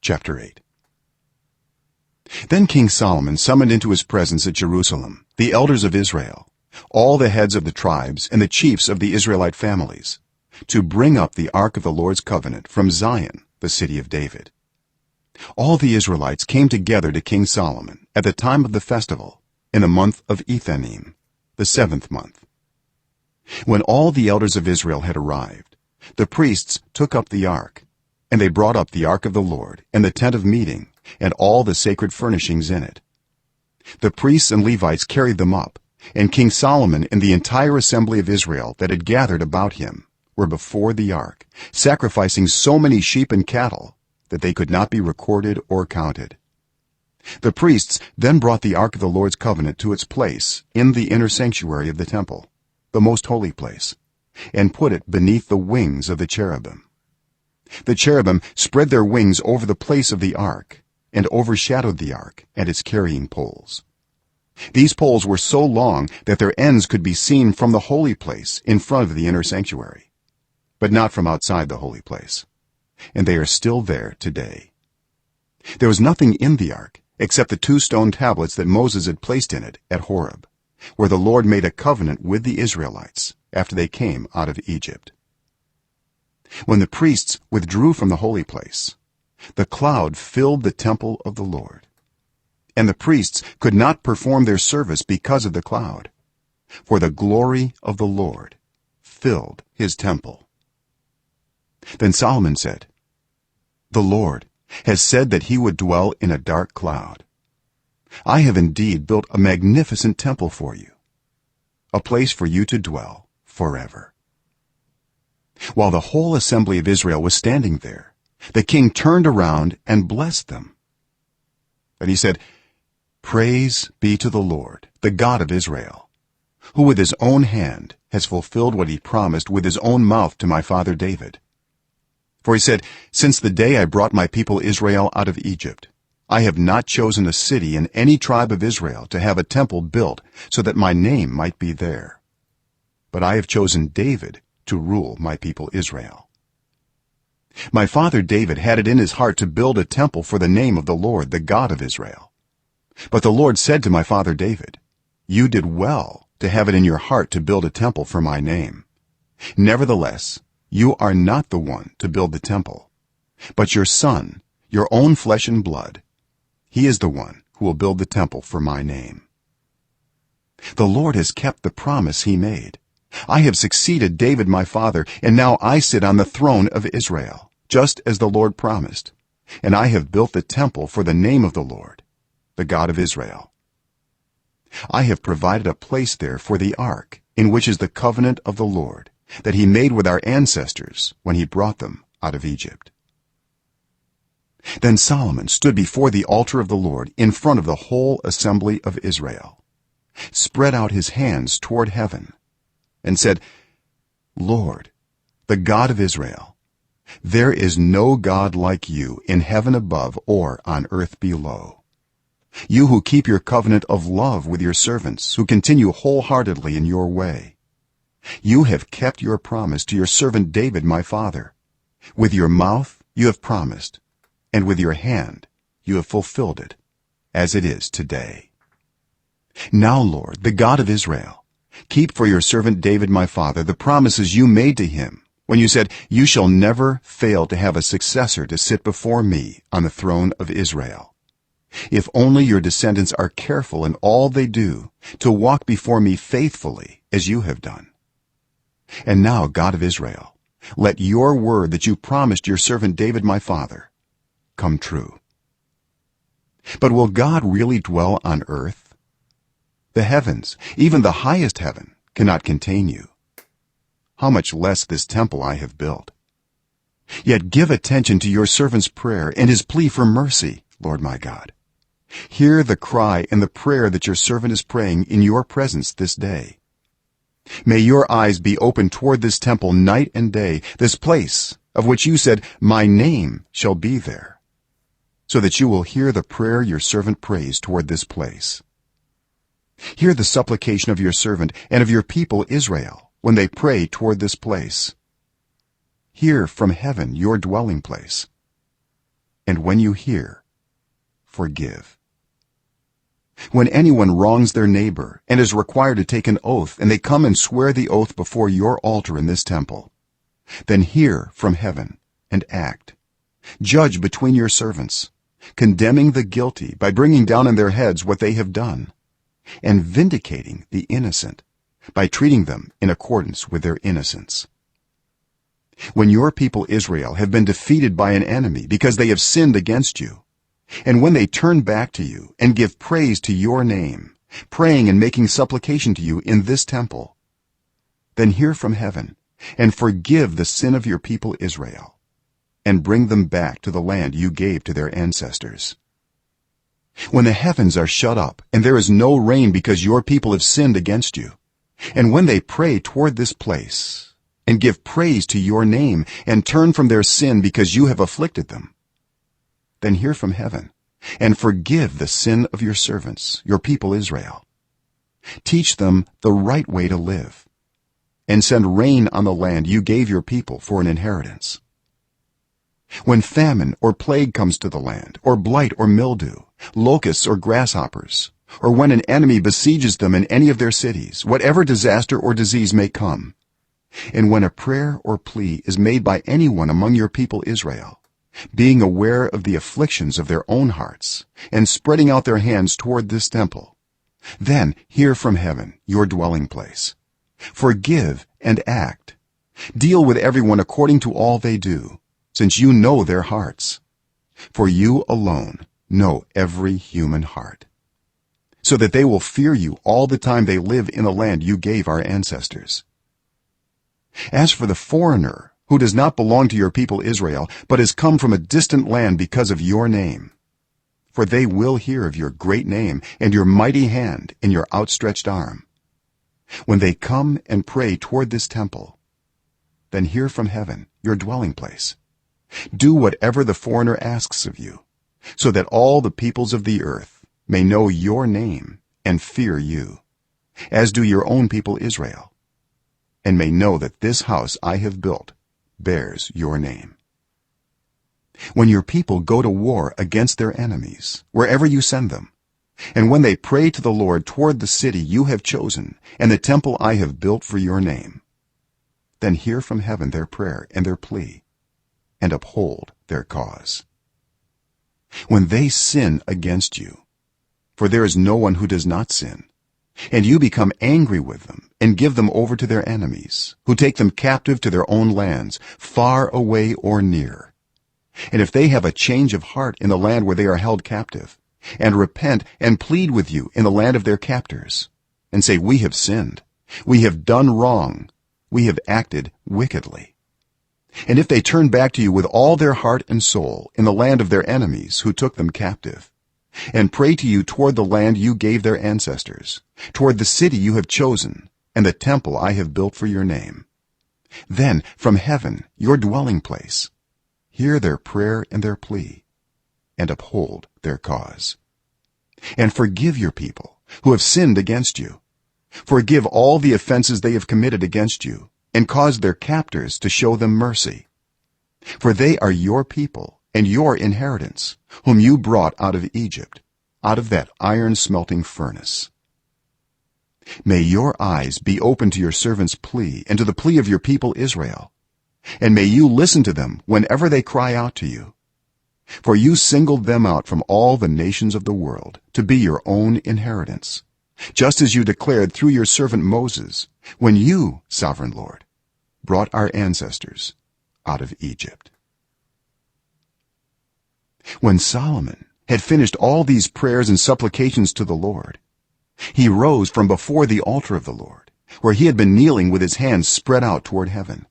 Chapter 8. Then King Solomon summoned into his presence at Jerusalem the elders of Israel, all the heads of the tribes and the chiefs of the Israelite families, to bring up the ark of the Lord's covenant from Zion, the city of David. All the Israelites came together to King Solomon at the time of the festival in the month of Ethanim, the 7th month. When all the elders of Israel had arrived, the priests took up the ark, and they brought up the ark of the Lord and the tent of meeting and all the sacred furnishings in it. The priests and Levites carried them up, and King Solomon and the entire assembly of Israel that had gathered about him were before the ark, sacrificing so many sheep and cattle that they could not be recorded or counted. The priests then brought the ark of the Lord's covenant to its place in the inner sanctuary of the temple, the most holy place, and put it beneath the wings of the cherubim. The cherubim spread their wings over the place of the ark and overshadowed the ark and its carrying poles. These poles were so long that their ends could be seen from the holy place in front of the inner sanctuary, but not from outside the holy place, and they are still there today. There was nothing in the ark except the 2 stone tablets that Moses had placed in it at Horeb, where the Lord made a covenant with the Israelites after they came out of Egypt. When the priests withdrew from the holy place, the cloud filled the temple of the Lord, and the priests could not perform their service because of the cloud, for the glory of the Lord filled his temple. Then Solomon said, "The Lord has said that he would dwell in a dark cloud. I have indeed built a magnificent temple for you, a place for you to dwell forever." While the whole assembly of Israel was standing there, the king turned around and blessed them. Then he said, "Praise be to the Lord, the God of Israel, who with his own hand has fulfilled what he promised with his own mouth to my father David. For he said, 'Since the day I brought my people Israel out of Egypt, I have not chosen a city in any tribe of Israel to have a temple built so that my name might be there. But I have chosen David to rule my people Israel.' My father David had it in his heart to build a temple for the name of the Lord, the God of Israel. But the Lord said to my father David, 'You did well to have it in your heart to build a temple for my name. Nevertheless, you are not the one to build the temple, but your son, your own flesh and blood. He is the one who will build the temple for my name.' The Lord has kept the promise he made. I have succeeded David my father, and now I sit on the throne of Israel, just as the Lord promised, and I have built the temple for the name of the Lord, the God of Israel. I have provided a place there for the ark, in which is the covenant of the Lord that he made with our ancestors when he brought them out of Egypt." Then Solomon stood before the altar of the Lord in front of the whole assembly of Israel, spread out his hands toward heaven, and said, "Lord, the God of Israel, there is no God like you in heaven above or on earth below. You who keep your covenant of love with your servants, who continue wholeheartedly in your way. You have kept your promise to your servant David my father. With your mouth you have promised, and with your hand you have fulfilled it, as it is today. Now, Lord, the God of Israel, keep for your servant David my father the promises you made to him when you said, 'You shall never fail to have a successor to sit before me on the throne of Israel.' If only your descendants are careful in all they do to walk before me faithfully as you have done. And now, God of Israel, let your word that you promised your servant David my father come true." But will God really dwell on earth? The heavens, even the highest heaven, cannot contain you. How much less this temple I have built? Yet give attention to your servant's prayer and his plea for mercy, Lord my God. Hear the cry and the prayer that your servant is praying in your presence this day. May your eyes be open toward this temple night and day, this place of which you said, 'My name shall be there,' so that you will hear the prayer your servant prays toward this place. Hear the supplication of your servant and of your people Israel when they pray toward this place. Hear from heaven your dwelling place. and when you hear, forgive. When anyone wrongs their neighbor and is required to take an oath, and they come and swear the oath before your altar in this temple, then hear from heaven and act. Judge between your servants, condemning the guilty by bringing down on their heads what they have done, and vindicating the innocent by treating them in accordance with their innocence. When your people Israel have been defeated by an enemy because they have sinned against you, and when they turn back to you and give praise to your name, praying and making supplication to you in this temple, then hear from heaven and forgive the sin of your people Israel, and bring them back to the land you gave to their ancestors. When the heavens are shut up and there is no rain because your people have sinned against you, and when they pray toward this place and give praise to your name and turn from their sin because you have afflicted them, then hear from heaven and forgive the sin of your servants, your people Israel. Teach them the right way to live, and send rain on the land you gave your people for an inheritance. When famine or plague comes to the land, or blight or mildew, locusts or grasshoppers, or when an enemy besieges them in any of their cities, whatever disaster or disease may come, and when a prayer or plea is made by anyone among your people Israel, being aware of the afflictions of their own hearts and spreading out their hands toward this temple, then hear from heaven, your dwelling place. Forgive and act. Deal with everyone according to all they do, since you know their hearts, for you alone know every human heart, so that they will fear you all the time they live in the land you gave our ancestors. As for the foreigner who does not belong to your people Israel, but has come from a distant land because of your name, for they will hear of your great name and your mighty hand and your outstretched arm, when they come and pray toward this temple, then hear from heaven, your dwelling place. Do whatever the foreigner asks of you, so that all the peoples of the earth may know your name and fear you, as do your own people Israel, and may know that this house I have built bears your name. When your people go to war against their enemies, wherever you send them, and when they pray to the Lord toward the city you have chosen and the temple I have built for your name, then hear from heaven their prayer and their plea, and uphold their cause. When they sin against you, for there is no one who does not sin, and you become angry with them and give them over to their enemies, who take them captive to their own lands, far away or near, and if they have a change of heart in the land where they are held captive, and repent and plead with you in the land of their captors, and say, we have sinned, we have done wrong, we have acted wickedly, and if they turn back to you with all their heart and soul in the land of their enemies who took them captive, and pray to you toward the land you gave their ancestors, toward the city you have chosen and the temple I have built for your name, then from heaven, your dwelling place, hear their prayer and their plea, and uphold their cause, and forgive your people who have sinned against you. Forgive all the offenses they have committed against you, and cause their captors to show them mercy, for they are your people and your inheritance, whom you brought out of Egypt, out of that iron smelting furnace. May your eyes be open to your servant's plea and to the plea of your people Israel, and may you listen to them whenever they cry out to you, for you singled them out from all the nations of the world to be your own inheritance, just as you declared through your servant Moses, when you, sovereign Lord, brought our ancestors out of Egypt. When Solomon had finished all these prayers and supplications to the Lord, he rose from before the altar of the Lord, where he had been kneeling with his hands spread out toward heaven.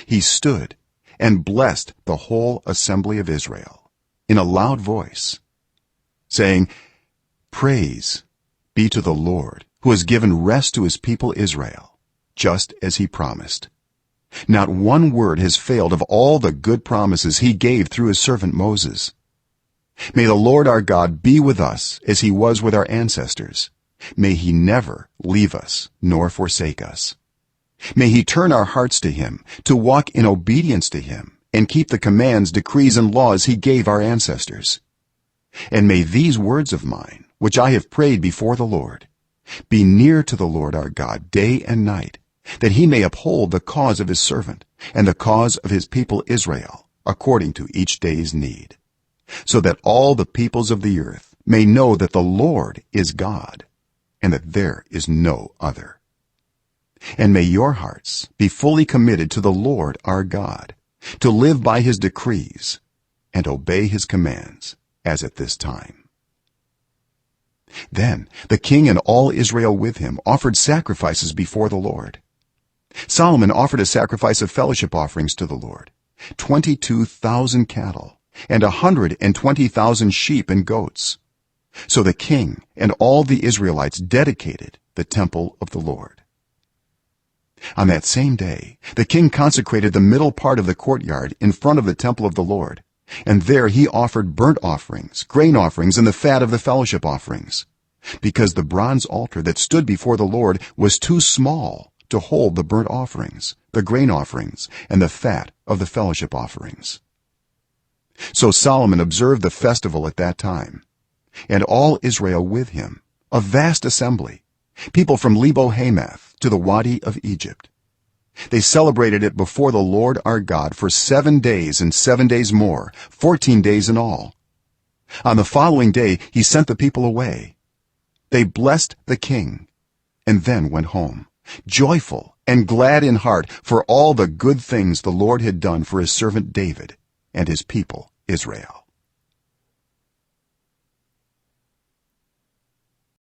He stood and blessed the whole assembly of Israel in a loud voice, saying, praise be to the Lord, who has given rest to his people Israel, just as he promised. Not one word has failed of all the good promises he gave through his servant Moses. May the Lord our God be with us as he was with our ancestors. May he never leave us nor forsake us. May he turn our hearts to him, to walk in obedience to him and keep the commands, decrees and laws he gave our ancestors. And may these words of mine, which I have prayed before the Lord, be near to the Lord our God day and night, that he may uphold the cause of his servant and the cause of his people Israel according to each day's need, so that all the peoples of the earth may know that the Lord is God, and that there is no other. And may your hearts be fully committed to the Lord our God, to live by his decrees and obey his commands, as at this time." Then the king and all Israel with him offered sacrifices before the Lord. Solomon offered a sacrifice of fellowship offerings to the Lord, 22,000 cattle and 120,000 sheep and goats. So the king and all the Israelites dedicated the temple of the Lord. On that same day the king consecrated the middle part of the courtyard in front of the temple of the Lord, and there he offered burnt offerings, grain offerings, and the fat of the fellowship offerings, because the bronze altar that stood before the Lord was too small to hold the burnt offerings, the grain offerings, and the fat of the fellowship offerings. So Solomon observed the festival at that time, and all Israel with him, a vast assembly, people from Lebo-Hamath to the Wadi of Egypt. They celebrated it before the Lord our God for 7 days and 7 days more, 14 days in all. On the following day he sent the people away. They blessed the king and then went home, joyful and glad in heart for all the good things the Lord had done for his servant David and his people Israel.